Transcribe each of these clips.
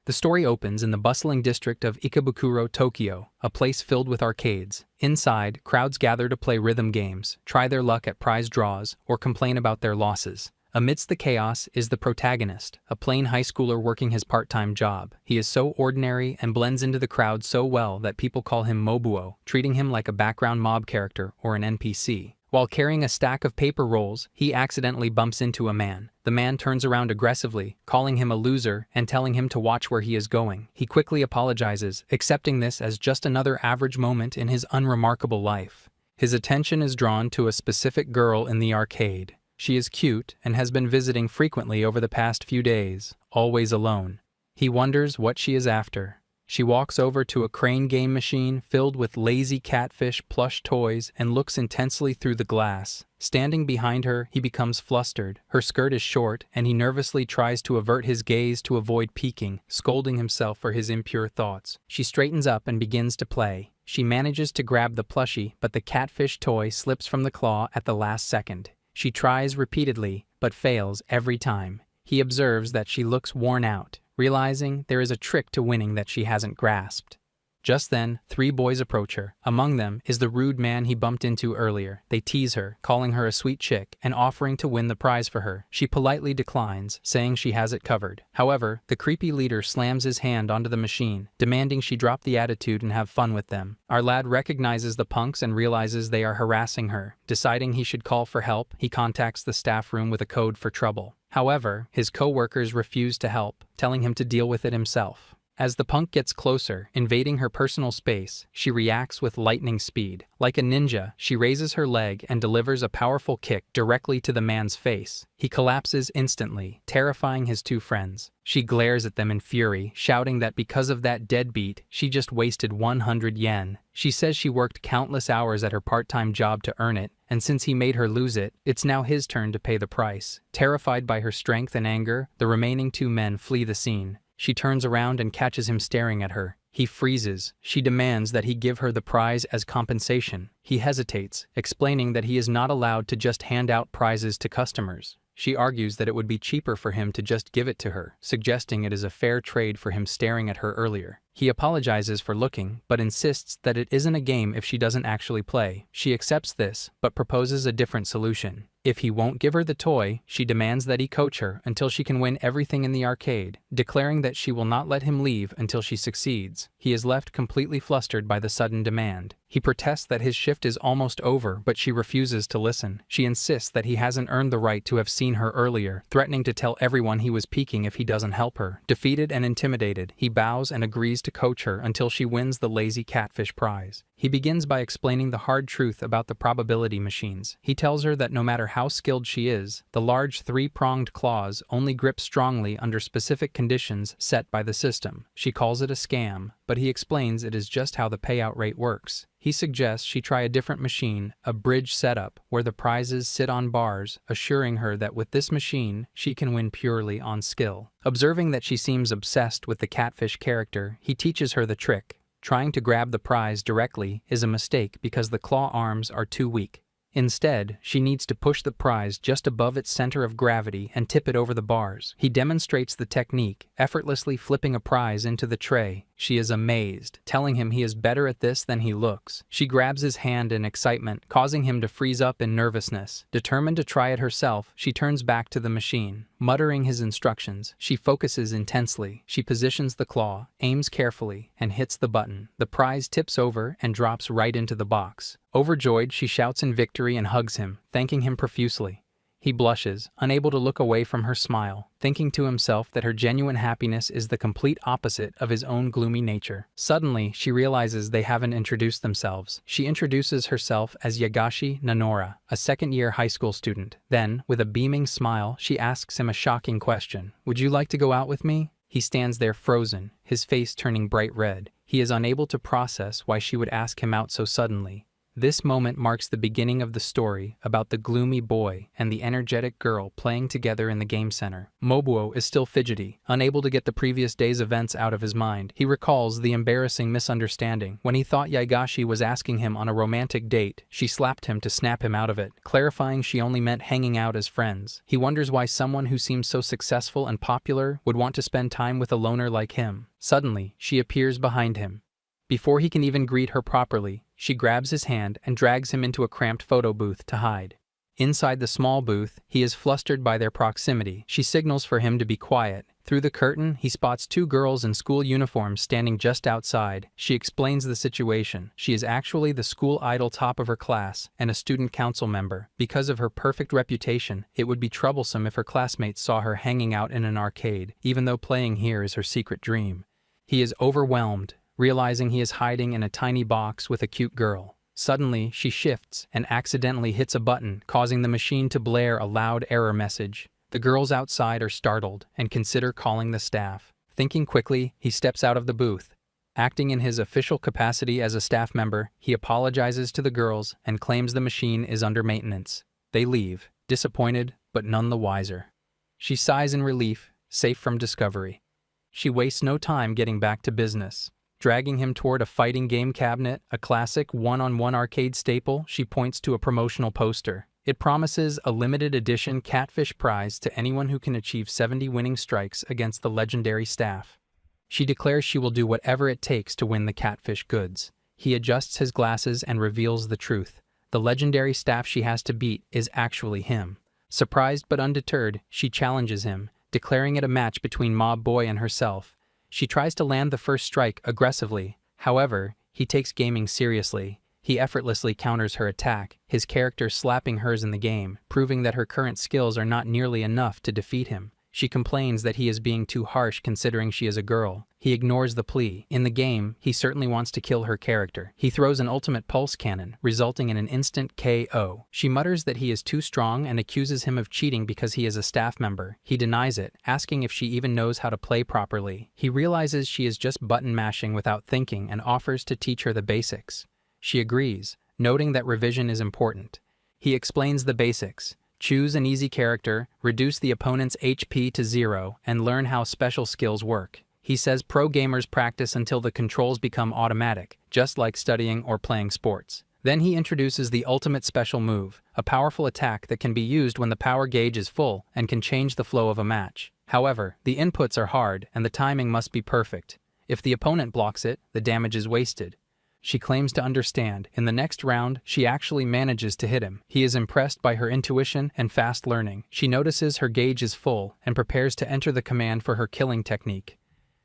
The story opens in the bustling district of Ikebukuro, Tokyo, a place filled with arcades. Inside, crowds gather to play rhythm games, try their luck at prize draws, or complain about their losses. Amidst the chaos is the protagonist, a plain high schooler working his part-time job. He is so ordinary and blends into the crowd so well that people call him Mobuo, treating him like a background mob character or an NPC. While carrying a stack of paper rolls, he accidentally bumps into a man. The man turns around aggressively, calling him a loser and telling him to watch where he is going. He quickly apologizes, accepting this as just another average moment in his unremarkable life. His attention is drawn to a specific girl in the arcade. She is cute and has been visiting frequently over the past few days, always alone. He wonders what she is after. She walks over to a crane game machine filled with lazy catfish plush toys and looks intensely through the glass. Standing behind her, he becomes flustered. Her skirt is short, and he nervously tries to avert his gaze to avoid peeking, scolding himself for his impure thoughts. She straightens up and begins to play. She manages to grab the plushie, but the catfish toy slips from the claw at the last second. She tries repeatedly, but fails every time. He observes that she looks worn out, realizing there is a trick to winning that she hasn't grasped. Just then, 3 boys approach her. Among them is the rude man he bumped into earlier. They tease her, calling her a sweet chick and offering to win the prize for her. She politely declines, saying she has it covered. However, the creepy leader slams his hand onto the machine, demanding she drop the attitude and have fun with them. Our lad recognizes the punks and realizes they are harassing her. Deciding he should call for help, he contacts the staff room with a code for trouble. However, his co-workers refuse to help, telling him to deal with it himself. As the punk gets closer, invading her personal space, she reacts with lightning speed. Like a ninja, she raises her leg and delivers a powerful kick directly to the man's face. He collapses instantly, terrifying his 2 friends. She glares at them in fury, shouting that because of that deadbeat, she just wasted 100 yen. She says she worked countless hours at her part-time job to earn it, and since he made her lose it, it's now his turn to pay the price. Terrified by her strength and anger, the remaining 2 men flee the scene. She turns around and catches him staring at her. He freezes. She demands that he give her the prize as compensation. He hesitates, explaining that he is not allowed to just hand out prizes to customers. She argues that it would be cheaper for him to just give it to her, suggesting it is a fair trade for him staring at her earlier. He apologizes for looking, but insists that it isn't a game if she doesn't actually play. She accepts this, but proposes a different solution. If he won't give her the toy, she demands that he coach her until she can win everything in the arcade, declaring that she will not let him leave until she succeeds. He is left completely flustered by the sudden demand. He protests that his shift is almost over, but she refuses to listen. She insists that he hasn't earned the right to have seen her earlier, threatening to tell everyone he was peeking if he doesn't help her. Defeated and intimidated, he bows and agrees to coach her until she wins the lazy catfish prize. He begins by explaining the hard truth about the probability machines. He tells her that no matter how skilled she is, the large 3-pronged claws only grip strongly under specific conditions set by the system. She calls it a scam, but he explains it is just how the payout rate works. He suggests she try a different machine, a bridge setup, where the prizes sit on bars, assuring her that with this machine, she can win purely on skill. Observing that she seems obsessed with the catfish character, he teaches her the trick. Trying to grab the prize directly is a mistake because the claw arms are too weak. Instead, she needs to push the prize just above its center of gravity and tip it over the bars. He demonstrates the technique, effortlessly flipping a prize into the tray. She is amazed, telling him he is better at this than he looks. She grabs his hand in excitement, causing him to freeze up in nervousness. Determined to try it herself, she turns back to the machine. Muttering his instructions, she focuses intensely. She positions the claw, aims carefully, and hits the button. The prize tips over and drops right into the box. Overjoyed, she shouts in victory and hugs him, thanking him profusely. He blushes, unable to look away from her smile, thinking to himself that her genuine happiness is the complete opposite of his own gloomy nature. Suddenly, she realizes they haven't introduced themselves. She introduces herself as Yagashi Nanora, a second-year high school student. Then, with a beaming smile, she asks him a shocking question. "Would you like to go out with me?" He stands there frozen, his face turning bright red. He is unable to process why she would ask him out so suddenly. This moment marks the beginning of the story about the gloomy boy and the energetic girl playing together in the game center. Mobuo is still fidgety, unable to get the previous day's events out of his mind. He recalls the embarrassing misunderstanding. When he thought Yaigashi was asking him on a romantic date, she slapped him to snap him out of it, clarifying she only meant hanging out as friends. He wonders why someone who seems so successful and popular would want to spend time with a loner like him. Suddenly, she appears behind him. Before he can even greet her properly, she grabs his hand and drags him into a cramped photo booth to hide. Inside the small booth, he is flustered by their proximity. She signals for him to be quiet. Through the curtain, he spots two girls in school uniforms standing just outside. She explains the situation. She is actually the school idol top of her class and a student council member. Because of her perfect reputation, it would be troublesome if her classmates saw her hanging out in an arcade, even though playing here is her secret dream. He is overwhelmed, realizing he is hiding in a tiny box with a cute girl. Suddenly, she shifts and accidentally hits a button, causing the machine to blare a loud error message. The girls outside are startled and consider calling the staff. Thinking quickly, he steps out of the booth. Acting in his official capacity as a staff member, he apologizes to the girls and claims the machine is under maintenance. They leave, disappointed but none the wiser. She sighs in relief, safe from discovery. She wastes no time getting back to business. Dragging him toward a fighting game cabinet, a classic one-on-one arcade staple, she points to a promotional poster. It promises a limited edition catfish prize to anyone who can achieve 70 winning strikes against the legendary staff. She declares she will do whatever it takes to win the catfish goods. He adjusts his glasses and reveals the truth. The legendary staff she has to beat is actually him. Surprised but undeterred, she challenges him, declaring it a match between Mob Boy and herself. She tries to land the first strike aggressively. However, he takes gaming seriously. He effortlessly counters her attack, his character slapping hers in the game, proving that her current skills are not nearly enough to defeat him. She complains that he is being too harsh considering she is a girl. He ignores the plea. In the game, he certainly wants to kill her character. He throws an ultimate pulse cannon, resulting in an instant KO. She mutters that he is too strong and accuses him of cheating because he is a staff member. He denies it, asking if she even knows how to play properly. He realizes she is just button mashing without thinking and offers to teach her the basics. She agrees, noting that revision is important. He explains the basics. Choose an easy character, reduce the opponent's HP to 0, and learn how special skills work. He says pro gamers practice until the controls become automatic, just like studying or playing sports. Then he introduces the ultimate special move, a powerful attack that can be used when the power gauge is full and can change the flow of a match. However, the inputs are hard and the timing must be perfect. If the opponent blocks it, the damage is wasted. She claims to understand. In the next round, she actually manages to hit him. He is impressed by her intuition and fast learning. She notices her gauge is full and prepares to enter the command for her killing technique.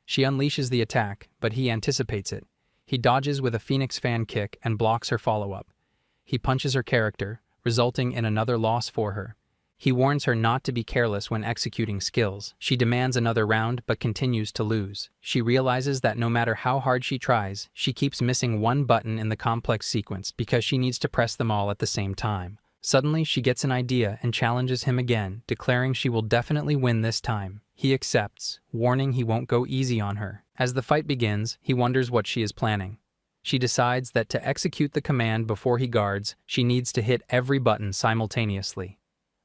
She unleashes the attack, but he anticipates it. He dodges with a Phoenix fan kick and blocks her follow-up. He punches her character, resulting in another loss for her. He warns her not to be careless when executing skills. She demands another round but continues to lose. She realizes that no matter how hard she tries, she keeps missing one button in the complex sequence because she needs to press them all at the same time. Suddenly, she gets an idea and challenges him again, declaring she will definitely win this time. He accepts, warning he won't go easy on her. As the fight begins, he wonders what she is planning. She decides that to execute the command before he guards, she needs to hit every button simultaneously.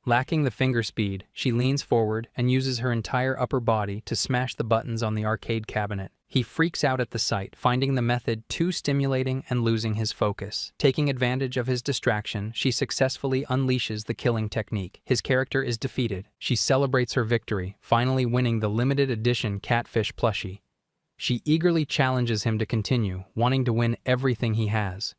Lacking the finger speed, she leans forward and uses her entire upper body to smash the buttons on the arcade cabinet. He freaks out at the sight, finding the method too stimulating and losing his focus. Taking advantage of his distraction, she successfully unleashes the killing technique. His character is defeated. She celebrates her victory, finally winning the limited edition catfish plushie. She eagerly challenges him to continue, wanting to win everything he has.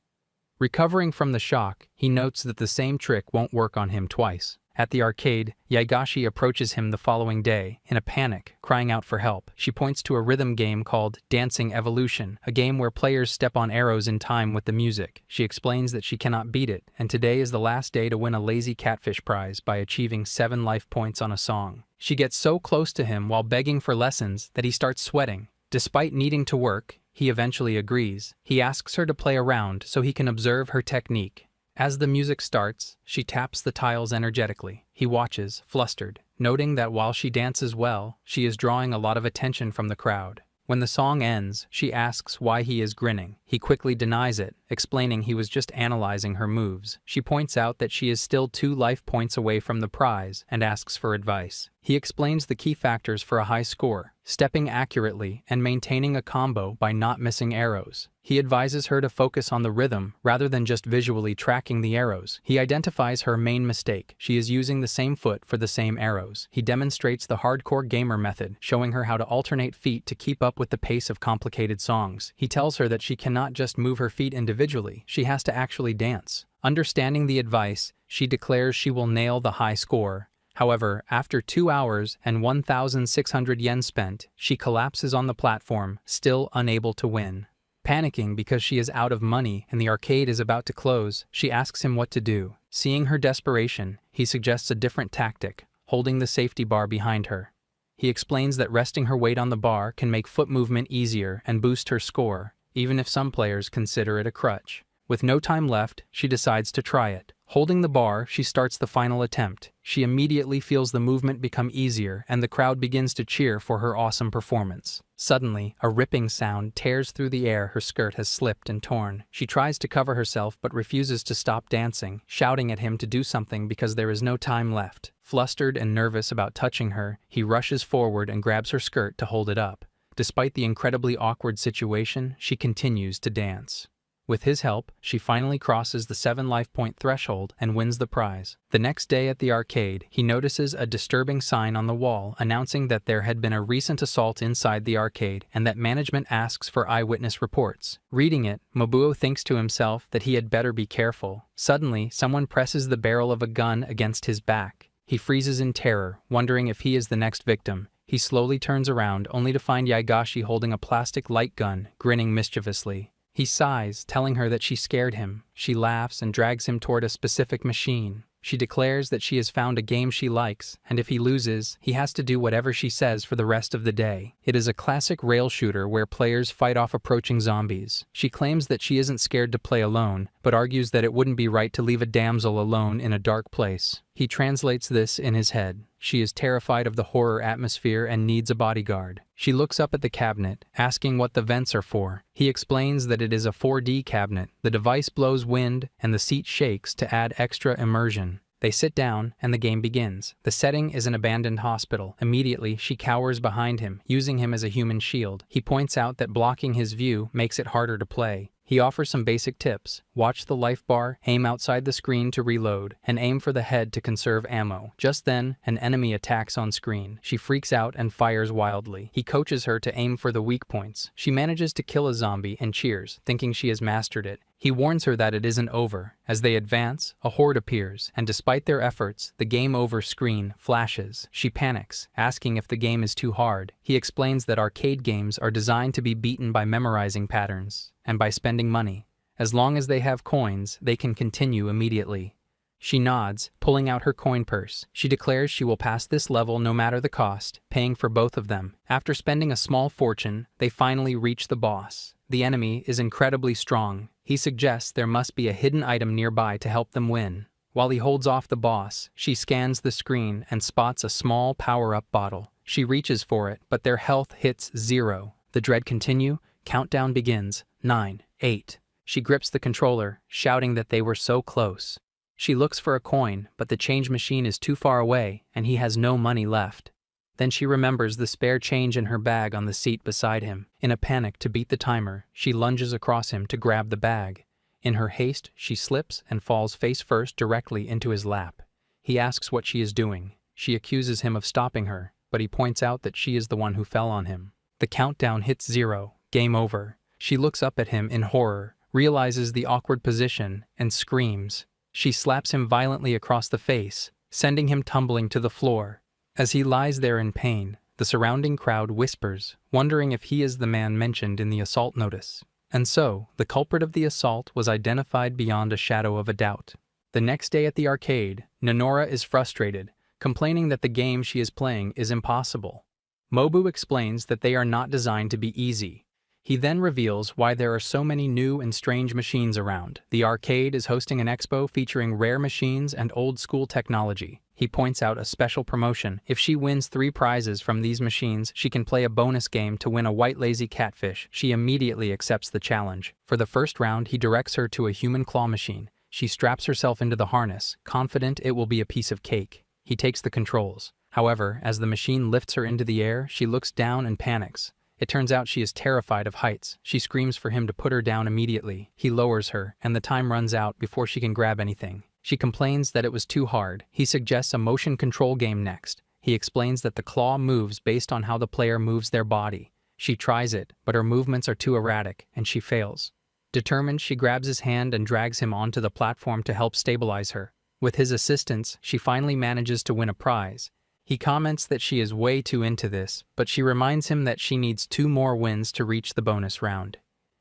Recovering from the shock, he notes that the same trick won't work on him twice. At the arcade, Yaigashi approaches him the following day, in a panic, crying out for help. She points to a rhythm game called Dancing Evolution, a game where players step on arrows in time with the music. She explains that she cannot beat it, and today is the last day to win a lazy catfish prize by achieving 7 life points on a song. She gets so close to him while begging for lessons that he starts sweating. Despite needing to work, he eventually agrees. He asks her to play around so he can observe her technique. As the music starts, she taps the tiles energetically. He watches, flustered, noting that while she dances well, she is drawing a lot of attention from the crowd. When the song ends, she asks why he is grinning. He quickly denies it, explaining he was just analyzing her moves. She points out that she is still 2 life points away from the prize and asks for advice. He explains the key factors for a high score: stepping accurately and maintaining a combo by not missing arrows. He advises her to focus on the rhythm rather than just visually tracking the arrows. He identifies her main mistake: she is using the same foot for the same arrows. He demonstrates the hardcore gamer method, showing her how to alternate feet to keep up with the pace of complicated songs. He tells her that she cannot just move her feet individually, she has to actually dance. Understanding the advice, she declares she will nail the high score. However, after 2 hours and 1,600 yen spent, she collapses on the platform, still unable to win. Panicking because she is out of money and the arcade is about to close, she asks him what to do. Seeing her desperation, he suggests a different tactic: holding the safety bar behind her. He explains that resting her weight on the bar can make foot movement easier and boost her score, even if some players consider it a crutch. With no time left, she decides to try it. Holding the bar, she starts the final attempt. She immediately feels the movement become easier and the crowd begins to cheer for her awesome performance. Suddenly, a ripping sound tears through the air. Her skirt has slipped and torn. She tries to cover herself but refuses to stop dancing, shouting at him to do something because there is no time left. Flustered and nervous about touching her, he rushes forward and grabs her skirt to hold it up. Despite the incredibly awkward situation, she continues to dance. With his help, she finally crosses the 7 life point threshold and wins the prize. The next day at the arcade, he notices a disturbing sign on the wall announcing that there had been a recent assault inside the arcade and that management asks for eyewitness reports. Reading it, Mobuo thinks to himself that he had better be careful. Suddenly, someone presses the barrel of a gun against his back. He freezes in terror, wondering if he is the next victim. He slowly turns around, only to find Yaigashi holding a plastic light gun, grinning mischievously. He sighs, telling her that she scared him. She laughs and drags him toward a specific machine. She declares that she has found a game she likes, and if he loses, he has to do whatever she says for the rest of the day. It is a classic rail shooter where players fight off approaching zombies. She claims that she isn't scared to play alone, but argues that it wouldn't be right to leave a damsel alone in a dark place. He translates this in his head. She is terrified of the horror atmosphere and needs a bodyguard. She looks up at the cabinet, asking what the vents are for. He explains that it is a 4D cabinet. The device blows wind, and the seat shakes to add extra immersion. They sit down, and the game begins. The setting is an abandoned hospital. Immediately, she cowers behind him, using him as a human shield. He points out that blocking his view makes it harder to play. He offers some basic tips: watch the life bar, aim outside the screen to reload, and aim for the head to conserve ammo. Just then, an enemy attacks on screen. She freaks out and fires wildly. He coaches her to aim for the weak points. She manages to kill a zombie and cheers, thinking she has mastered it. He warns her that it isn't over. As they advance, a horde appears, and despite their efforts, the game over screen flashes. She panics, asking if the game is too hard. He explains that arcade games are designed to be beaten by memorizing patterns and by spending money. As long as they have coins, they can continue immediately. She nods, pulling out her coin purse. She declares she will pass this level no matter the cost, paying for both of them. After spending a small fortune, they finally reach the boss. The enemy is incredibly strong. He suggests there must be a hidden item nearby to help them win. While he holds off the boss, she scans the screen and spots a small power-up bottle. She reaches for it, but their health hits 0. The dread continue. Countdown begins. 9, 8. She grips the controller, shouting that they were so close. She looks for a coin, but the change machine is too far away, and he has no money left. Then she remembers the spare change in her bag on the seat beside him. In a panic to beat the timer, she lunges across him to grab the bag. In her haste, she slips and falls face first directly into his lap. He asks what she is doing. She accuses him of stopping her, but he points out that she is the one who fell on him. The countdown hits 0. Game over. She looks up at him in horror, realizes the awkward position, and screams. She slaps him violently across the face, sending him tumbling to the floor. As he lies there in pain, the surrounding crowd whispers, wondering if he is the man mentioned in the assault notice. And so, the culprit of the assault was identified beyond a shadow of a doubt. The next day at the arcade, Nonora is frustrated, complaining that the game she is playing is impossible. Mobu explains that they are not designed to be easy. He then reveals why there are so many new and strange machines around. The arcade is hosting an expo featuring rare machines and old-school technology. He points out a special promotion. If she wins 3 prizes from these machines, she can play a bonus game to win a white lazy catfish. She immediately accepts the challenge. For the first round, he directs her to a human claw machine. She straps herself into the harness, confident it will be a piece of cake. He takes the controls. However, as the machine lifts her into the air, she looks down and panics. It turns out she is terrified of heights. She screams for him to put her down immediately. He lowers her, and the time runs out before she can grab anything. She complains that it was too hard. He suggests a motion control game next. He explains that the claw moves based on how the player moves their body. She tries it, but her movements are too erratic, and she fails. Determined, she grabs his hand and drags him onto the platform to help stabilize her. With his assistance, she finally manages to win a prize. He comments that she is way too into this, but she reminds him that she needs 2 more wins to reach the bonus round.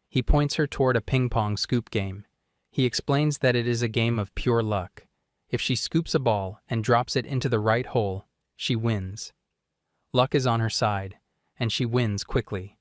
He points her toward a ping-pong scoop game. He explains that it is a game of pure luck. If she scoops a ball and drops it into the right hole, she wins. Luck is on her side, and she wins quickly.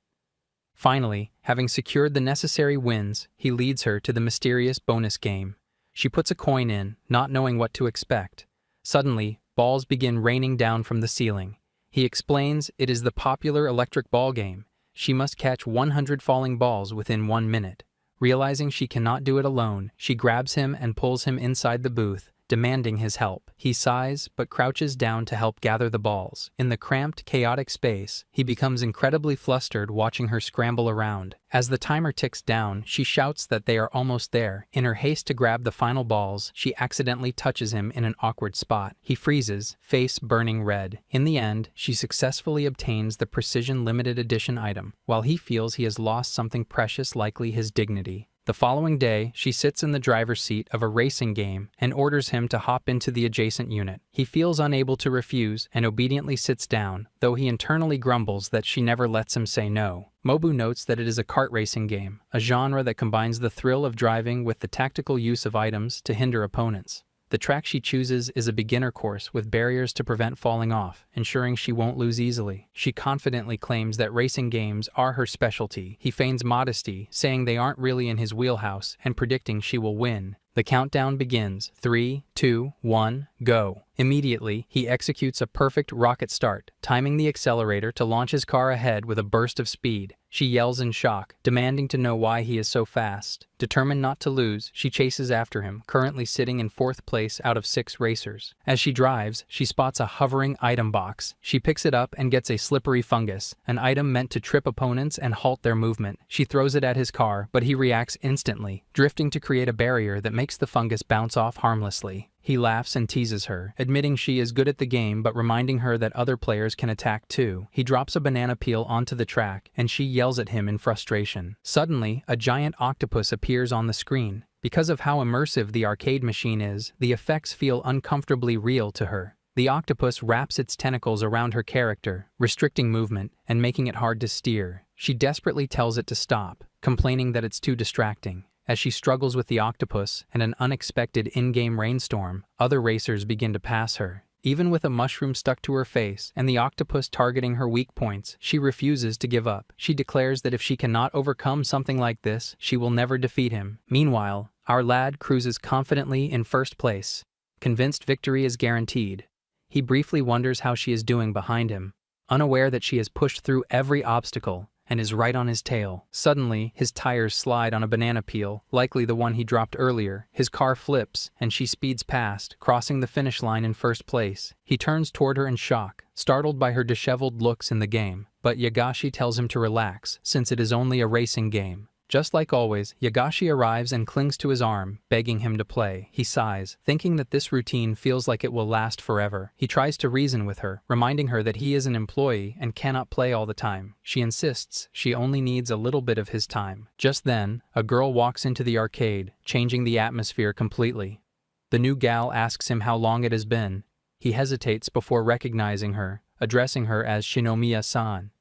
Finally, having secured the necessary wins, he leads her to the mysterious bonus game. She puts a coin in, not knowing what to expect. Suddenly, balls begin raining down from the ceiling. He explains it is the popular electric ball game. She must catch 100 falling balls within 1 minute. Realizing she cannot do it alone, she grabs him and pulls him inside the booth, demanding his help. He sighs, but crouches down to help gather the balls. In the cramped, chaotic space, he becomes incredibly flustered watching her scramble around. As the timer ticks down, she shouts that they are almost there. In her haste to grab the final balls, she accidentally touches him in an awkward spot. He freezes, face burning red. In the end, she successfully obtains the precision limited edition item, while he feels he has lost something precious, likely his dignity. The following day, she sits in the driver's seat of a racing game and orders him to hop into the adjacent unit. He feels unable to refuse and obediently sits down, though he internally grumbles that she never lets him say no. Mobu notes that it is a kart racing game, a genre that combines the thrill of driving with the tactical use of items to hinder opponents. The track she chooses is a beginner course with barriers to prevent falling off, ensuring she won't lose easily. She confidently claims that racing games are her specialty. He feigns modesty, saying they aren't really in his wheelhouse, and predicting she will win. The countdown begins. 3, 2, 1, go. Immediately, he executes a perfect rocket start, timing the accelerator to launch his car ahead with a burst of speed. She yells in shock, demanding to know why he is so fast. Determined not to lose, she chases after him, currently sitting in 4th place out of 6 racers. As she drives, she spots a hovering item box. She picks it up and gets a slippery fungus, an item meant to trip opponents and halt their movement. She throws it at his car, but he reacts instantly, drifting to create a barrier that makes the fungus bounce off harmlessly. He laughs and teases her, admitting she is good at the game but reminding her that other players can attack too. He drops a banana peel onto the track, and she yells at him in frustration. Suddenly, a giant octopus appears on the screen. Because of how immersive the arcade machine is, the effects feel uncomfortably real to her. The octopus wraps its tentacles around her character, restricting movement and making it hard to steer. She desperately tells it to stop, complaining that it's too distracting. As she struggles with the octopus and an unexpected in-game rainstorm, other racers begin to pass her. Even with a mushroom stuck to her face and the octopus targeting her weak points, she refuses to give up. She declares that if she cannot overcome something like this, she will never defeat him. Meanwhile, our lad cruises confidently in 1st place, convinced victory is guaranteed. He briefly wonders how she is doing behind him, unaware that she has pushed through every obstacle and is right on his tail. Suddenly, his tires slide on a banana peel, likely the one he dropped earlier. His car flips, and she speeds past, crossing the finish line in 1st place. He turns toward her in shock, startled by her disheveled looks in the game. But Yagashi tells him to relax, since it is only a racing game. Just like always, Yagashi arrives and clings to his arm, begging him to play. He sighs, thinking that this routine feels like it will last forever. He tries to reason with her, reminding her that he is an employee and cannot play all the time. She insists she only needs a little bit of his time. Just then, a girl walks into the arcade, changing the atmosphere completely. The new gal asks him how long it has been. He hesitates before recognizing her, addressing her as Shinomiya-san.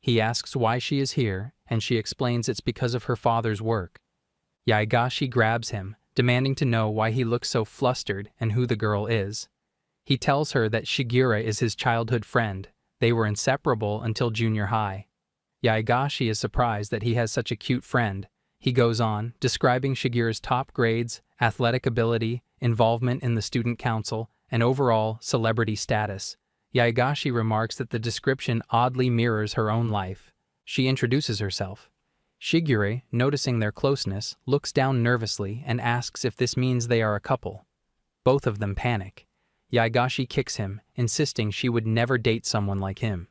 He asks why she is here, and she explains it's because of her father's work. Yagashi grabs him, demanding to know why he looks so flustered and who the girl is. He tells her that Shigura is his childhood friend. They were inseparable until junior high. Yagashi is surprised that he has such a cute friend. He goes on, describing Shigura's top grades, athletic ability, involvement in the student council, and overall celebrity status. Yaegashi remarks that the description oddly mirrors her own life. She introduces herself. Shigure, noticing their closeness, looks down nervously and asks if this means they are a couple. Both of them panic. Yaegashi kicks him, insisting she would never date someone like him.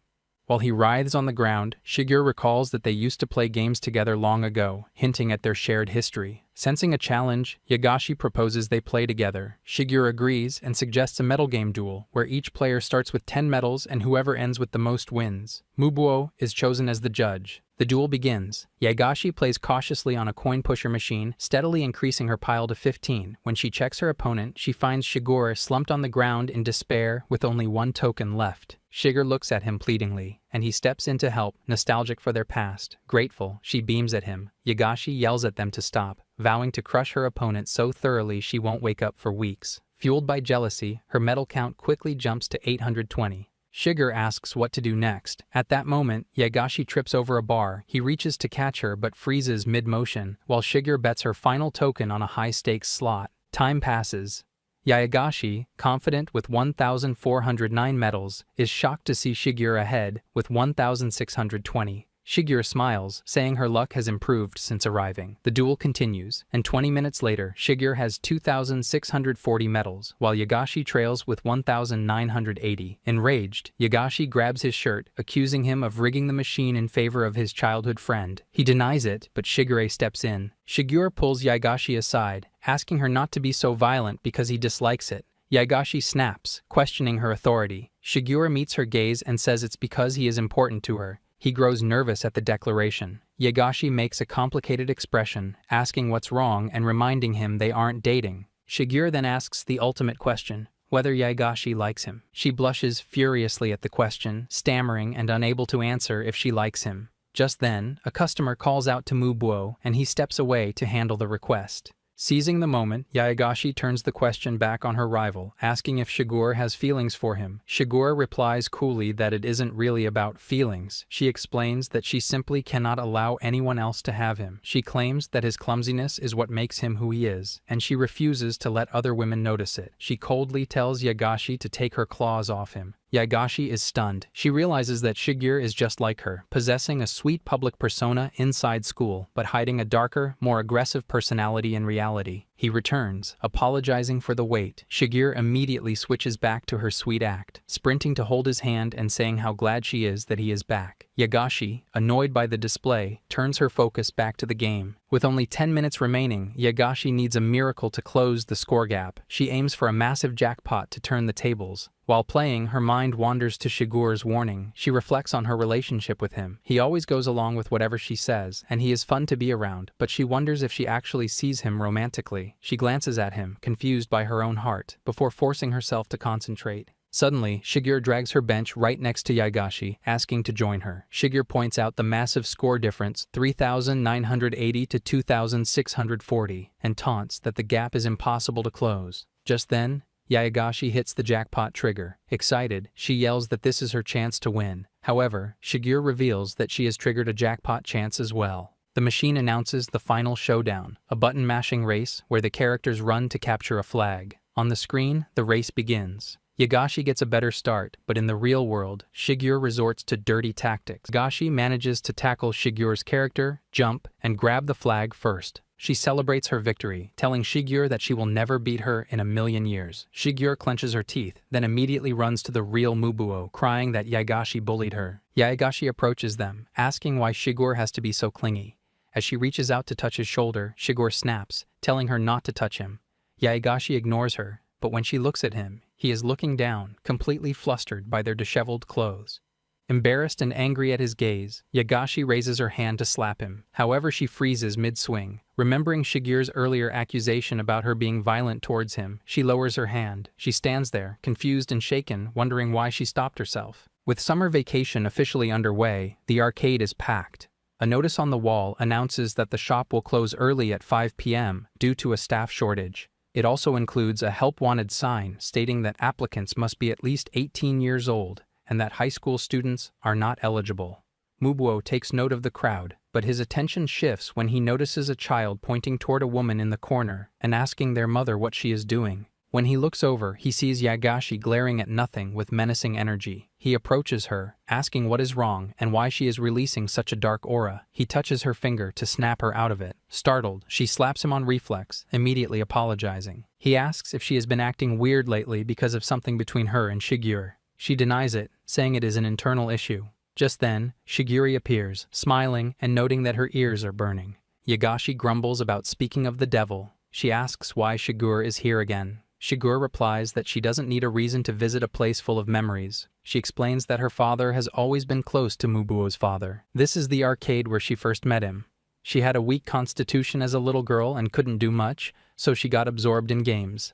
While he writhes on the ground, Shigure recalls that they used to play games together long ago, hinting at their shared history. Sensing a challenge, Yaegashi proposes they play together. Shigure agrees and suggests a medal game duel, where each player starts with 10 medals and whoever ends with the most wins. Mubuo is chosen as the judge. The duel begins. Yaegashi plays cautiously on a coin pusher machine, steadily increasing her pile to 15. When she checks her opponent, she finds Shigure slumped on the ground in despair with only one token left. Shigure looks at him pleadingly, and he steps in to help, nostalgic for their past. Grateful, she beams at him. Yaegashi yells at them to stop, vowing to crush her opponent so thoroughly she won't wake up for weeks. Fueled by jealousy, her medal count quickly jumps to 820. Shigure asks what to do next. At that moment, Yaegashi trips over a bar. He reaches to catch her but freezes mid-motion, while Shigure bets her final token on a high-stakes slot. Time passes. Yaegashi, confident with 1,409 medals, is shocked to see Shigure ahead with 1,620. Shigure smiles, saying her luck has improved since arriving. The duel continues, and 20 minutes later, Shigure has 2,640 medals, while Yaegashi trails with 1,980. Enraged, Yaegashi grabs his shirt, accusing him of rigging the machine in favor of his childhood friend. He denies it, but Shigure steps in. Shigure pulls Yaegashi aside, asking her not to be so violent because he dislikes it. Yaegashi snaps, questioning her authority. Shigure meets her gaze and says it's because he is important to her. He grows nervous at the declaration. Yaegashi makes a complicated expression, asking what's wrong and reminding him they aren't dating. Shigure then asks the ultimate question, whether Yaegashi likes him. She blushes furiously at the question, stammering and unable to answer if she likes him. Just then, a customer calls out to Mubuo, and he steps away to handle the request. Seizing the moment, Yaegashi turns the question back on her rival, asking if Shigure has feelings for him. Shigure replies coolly that it isn't really about feelings. She explains that she simply cannot allow anyone else to have him. She claims that his clumsiness is what makes him who he is, and she refuses to let other women notice it. She coldly tells Yaegashi to take her claws off him. Yaegashi is stunned. She realizes that Shigure is just like her, possessing a sweet public persona inside school, but hiding a darker, more aggressive personality in reality. He returns, apologizing for the wait. Shigure immediately switches back to her sweet act, sprinting to hold his hand and saying how glad she is that he is back. Yaegashi, annoyed by the display, turns her focus back to the game. With only 10 minutes remaining, Yaegashi needs a miracle to close the score gap. She aims for a massive jackpot to turn the tables. While playing, her mind wanders to Shigure's warning. She reflects on her relationship with him. He always goes along with whatever she says, and he is fun to be around, but she wonders if she actually sees him romantically. She glances at him, confused by her own heart, before forcing herself to concentrate. Suddenly, Shigure drags her bench right next to Yaegashi, asking to join her. Shigure points out the massive score difference, 3,980 to 2,640, and taunts that the gap is impossible to close. Just then, Yaegashi hits the jackpot trigger. Excited, she yells that this is her chance to win. However, Shigure reveals that she has triggered a jackpot chance as well. The machine announces the final showdown, a button-mashing race where the characters run to capture a flag. On the screen, the race begins. Yaegashi gets a better start, but in the real world, Shigure resorts to dirty tactics. Yaegashi manages to tackle Shigure's character, jump, and grab the flag first. She celebrates her victory, telling Shigure that she will never beat her in a million years. Shigure clenches her teeth, then immediately runs to the real Mubuo, crying that Yaegashi bullied her. Yaegashi approaches them, asking why Shigure has to be so clingy. As she reaches out to touch his shoulder, Shigure snaps, telling her not to touch him. Yaegashi ignores her, but when she looks at him, he is looking down, completely flustered by their disheveled clothes. Embarrassed and angry at his gaze, Yaegashi raises her hand to slap him. However, she freezes mid-swing. Remembering Shigure's earlier accusation about her being violent towards him, she lowers her hand. She stands there, confused and shaken, wondering why she stopped herself. With summer vacation officially underway, the arcade is packed. A notice on the wall announces that the shop will close early at 5 p.m. due to a staff shortage. It also includes a help wanted sign stating that applicants must be at least 18 years old and that high school students are not eligible. Mubuo takes note of the crowd, but his attention shifts when he notices a child pointing toward a woman in the corner and asking their mother what she is doing. When he looks over, he sees Yagashi glaring at nothing with menacing energy. He approaches her, asking what is wrong and why she is releasing such a dark aura. He touches her finger to snap her out of it. Startled, she slaps him on reflex, immediately apologizing. He asks if she has been acting weird lately because of something between her and Shigure. She denies it, saying it is an internal issue. Just then, Shigure appears, smiling and noting that her ears are burning. Yagashi grumbles about speaking of the devil. She asks why Shigure is here again. Shigure replies that she doesn't need a reason to visit a place full of memories. She explains that her father has always been close to Mubuo's father. This is the arcade where she first met him. She had a weak constitution as a little girl and couldn't do much, so she got absorbed in games.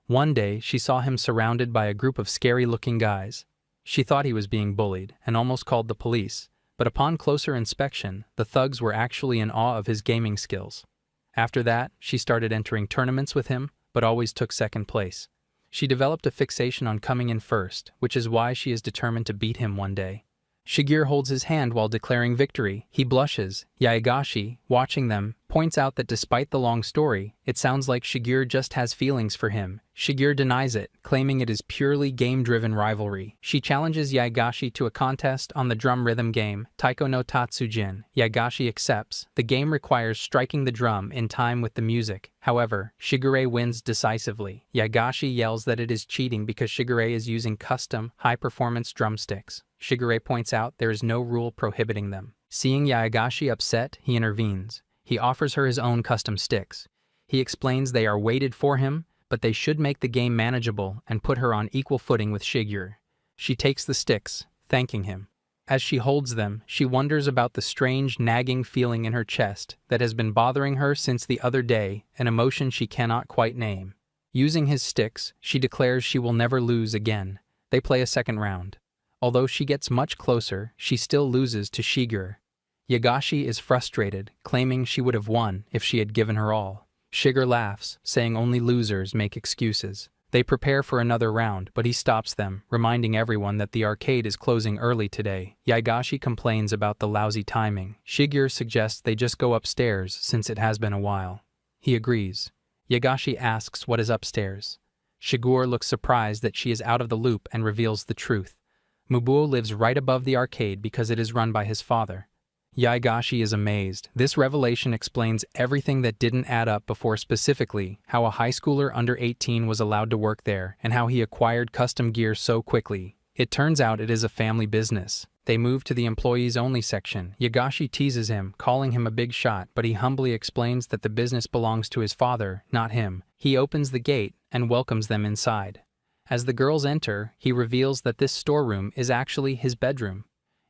One day, she saw him surrounded by a group of scary-looking guys. She thought he was being bullied and almost called the police, but upon closer inspection, the thugs were actually in awe of his gaming skills. After that, she started entering tournaments with him, but always took second place. She developed a fixation on coming in first, which is why she is determined to beat him one day. Shigure holds his hand while declaring victory. He blushes. Yagashi, watching them, points out that despite the long story, it sounds like Shigure just has feelings for him. Shigure denies it, claiming it is purely game-driven rivalry. She challenges Yagashi to a contest on the drum rhythm game, Taiko no Tatsujin. Yagashi accepts. The game requires striking the drum in time with the music. However, Shigure wins decisively. Yagashi yells that it is cheating because Shigure is using custom, high-performance drumsticks. Shigure points out there is no rule prohibiting them. Seeing Yagashi upset, he intervenes. He offers her his own custom sticks. He explains they are weighted for him, but they should make the game manageable and put her on equal footing with Shigure. She takes the sticks, thanking him. As she holds them, she wonders about the strange, nagging feeling in her chest that has been bothering her since the other day, an emotion she cannot quite name. Using his sticks, she declares she will never lose again. They play a second round. Although she gets much closer, she still loses to Shigure. Yagashi is frustrated, claiming she would have won if she had given her all. Shigure laughs, saying only losers make excuses. They prepare for another round, but he stops them, reminding everyone that the arcade is closing early today. Yagashi complains about the lousy timing. Shigure suggests they just go upstairs since it has been a while. He agrees. Yagashi asks what is upstairs. Shigure looks surprised that she is out of the loop and reveals the truth. Mubuo lives right above the arcade because it is run by his father. Yagashi is amazed. This revelation explains everything that didn't add up before, specifically how a high schooler under 18 was allowed to work there and how he acquired custom gear so quickly. It turns out it is a family business. They move to the employees-only section. Yagashi teases him, calling him a big shot, but he humbly explains that the business belongs to his father, not him. He opens the gate and welcomes them inside. As the girls enter, he reveals that this storeroom is actually his bedroom.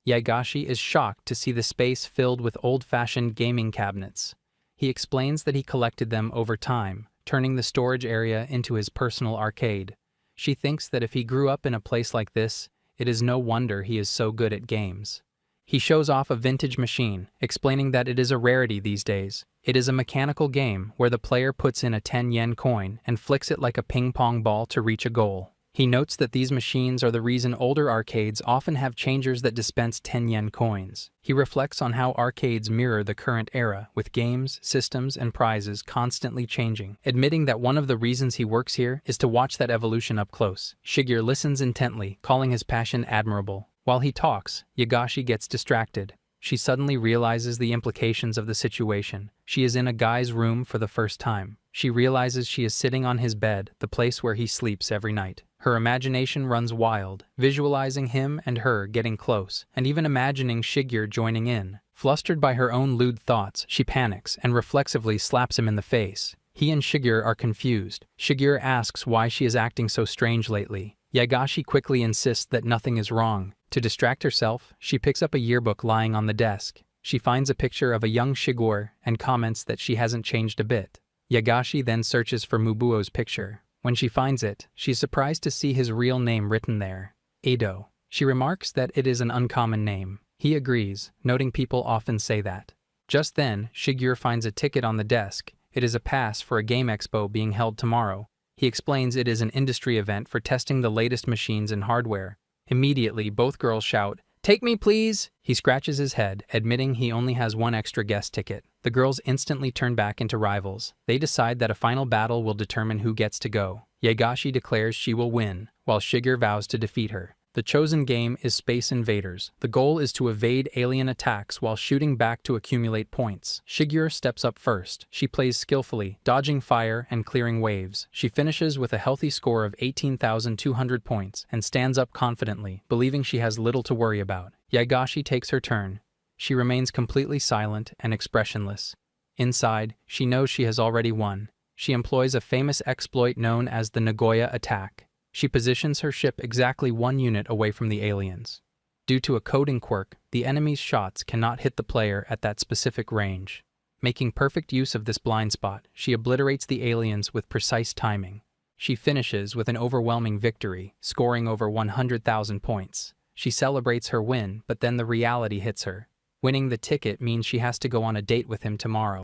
Yagashi is shocked to see the space filled with old-fashioned gaming cabinets. He explains that he collected them over time, turning the storage area into his personal arcade. She thinks that if he grew up in a place like this, it is no wonder he is so good at games. He shows off a vintage machine, explaining that it is a rarity these days. It is a mechanical game where the player puts in a 10-yen coin and flicks it like a ping-pong ball to reach a goal. He notes that these machines are the reason older arcades often have changers that dispense 10-yen coins. He reflects on how arcades mirror the current era, with games, systems, and prizes constantly changing, admitting that one of the reasons he works here is to watch that evolution up close. Shigure listens intently, calling his passion admirable. While he talks, Yagashi gets distracted. She suddenly realizes the implications of the situation. She is in a guy's room for the first time. She realizes she is sitting on his bed, the place where he sleeps every night. Her imagination runs wild, visualizing him and her getting close, and even imagining Shigure joining in. Flustered by her own lewd thoughts, she panics and reflexively slaps him in the face. He and Shigure are confused. Shigure asks why she is acting so strange lately. Yagashi quickly insists that nothing is wrong. To distract herself, she picks up a yearbook lying on the desk. She finds a picture of a young Shigure and comments that she hasn't changed a bit. Yagashi then searches for Mubuo's picture. When she finds it, she's surprised to see his real name written there, Edo. She remarks that it is an uncommon name. He agrees, noting people often say that. Just then, Shigure finds a ticket on the desk. It is a pass for a game expo being held tomorrow. He explains it is an industry event for testing the latest machines and hardware. Immediately, both girls shout, "Take me, please!" He scratches his head, admitting he only has one extra guest ticket. The girls instantly turn back into rivals. They decide that a final battle will determine who gets to go. Yagashi declares she will win, while Shigeru vows to defeat her. The chosen game is Space Invaders. The goal is to evade alien attacks while shooting back to accumulate points. Shigeru steps up first. She plays skillfully, dodging fire and clearing waves. She finishes with a healthy score of 18,200 points and stands up confidently, believing she has little to worry about. Yagashi takes her turn. She remains completely silent and expressionless. Inside, she knows she has already won. She employs a famous exploit known as the Nagoya attack. She positions her ship exactly 1 unit away from the aliens. Due to a coding quirk, the enemy's shots cannot hit the player at that specific range. Making perfect use of this blind spot, she obliterates the aliens with precise timing. She finishes with an overwhelming victory, scoring over 100,000 points. She celebrates her win, but then the reality hits her. Winning the ticket means she has to go on a date with him tomorrow.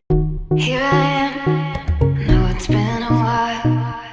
Here I am, know it's been a while.